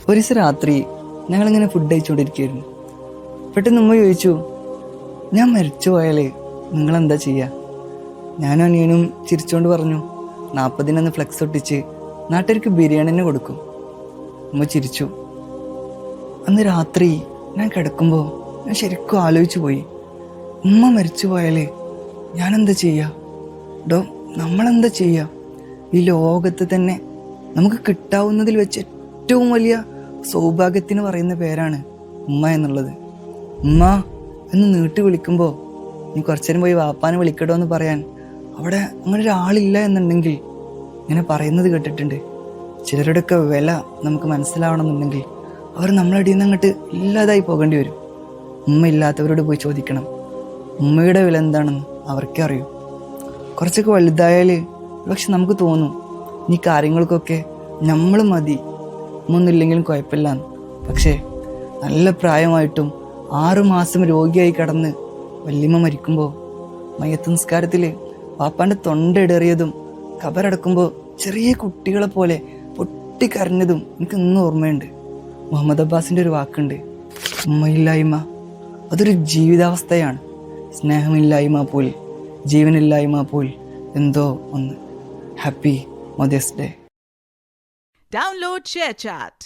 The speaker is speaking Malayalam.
ഒരു ദിവസം രാത്രി ഞങ്ങളിങ്ങനെ ഫുഡ് കഴിച്ചുകൊണ്ടിരിക്കുകയായിരുന്നു. പെട്ടെന്ന് ഉമ്മ ചോദിച്ചു, ഞാൻ മരിച്ചു പോയാലേ നിങ്ങളെന്താ ചെയ്യുക? ഞാനും അനിയനും ചിരിച്ചുകൊണ്ട് പറഞ്ഞു, 40 ഫ്ലെക്സ് ഒട്ടിച്ച് നാട്ടുകാർക്ക് ബിരിയാണി തന്നെ കൊടുക്കും. ഉമ്മ ചിരിച്ചു. അന്ന് രാത്രി ഞാൻ കിടക്കുമ്പോൾ ഞാൻ ശരിക്കും ആലോചിച്ചു പോയി, ഉമ്മ മരിച്ചു പോയാലേ ഞാനെന്താ ചെയ്യുക? നമ്മളെന്താ ചെയ്യുക? ഈ ലോകത്ത് തന്നെ നമുക്ക് കിട്ടാവുന്നതിൽ വെച്ച് ഏറ്റവും വലിയ സൗഭാഗ്യത്തിന് പറയുന്ന പേരാണ് ഉമ്മ എന്നുള്ളത്. ഉമ്മ എന്ന് നീട്ടി വിളിക്കുമ്പോൾ നീ കുറച്ചു നേരം പോയി വാപ്പാനെ വിളിക്കട്ടോ എന്ന് പറയാൻ അവിടെ അങ്ങനെ ഒരാളില്ല എന്നുണ്ടെങ്കിൽ ഇങ്ങനെ പറയുന്നത് കേട്ടിട്ടുണ്ട്. ചിലരുടെയൊക്കെ വില നമുക്ക് മനസ്സിലാവണമെന്നുണ്ടെങ്കിൽ അവർ നമ്മളടിയിൽ നിന്ന് അങ്ങോട്ട് ഇല്ലാതായി പോകേണ്ടി വരും. ഉമ്മ ഇല്ലാത്തവരോട് പോയി ചോദിക്കണം, ഉമ്മയുടെ വില എന്താണെന്ന് അവർക്കേ അറിയൂ. കുറച്ചൊക്കെ വലുതായാൽ പക്ഷെ നമുക്ക് തോന്നും ഈ കാര്യങ്ങൾക്കൊക്കെ നമ്മൾ മതി, ഒന്നുമില്ലെങ്കിലും കുഴപ്പമില്ലാന്ന്. പക്ഷേ നല്ല പ്രായമായിട്ടും 6 മാസം രോഗിയായി കിടന്ന് വല്യമ്മ മരിക്കുമ്പോൾ മയ്യത്ത് നിസ്കാരത്തിൽ പാപ്പാൻ്റെ തൊണ്ടയിടറിയതും ഖബറടക്കുമ്പോൾ ചെറിയ കുട്ടികളെ പോലെ പൊട്ടിക്കരഞ്ഞതും എനിക്ക് ഇന്നും ഓർമ്മയുണ്ട്. മുഹമ്മദ് അബ്ബാസിൻ്റെ ഒരു വാക്കുണ്ട്, ഉമ്മയില്ലായ്മ അതൊരു ജീവിതാവസ്ഥയാണ്, സ്നേഹമില്ലായ്മ പോൽ ജീവനില്ലായ്മ പോൽ എന്തോ ഒന്ന്. Happy mother's day. Download ShareChat.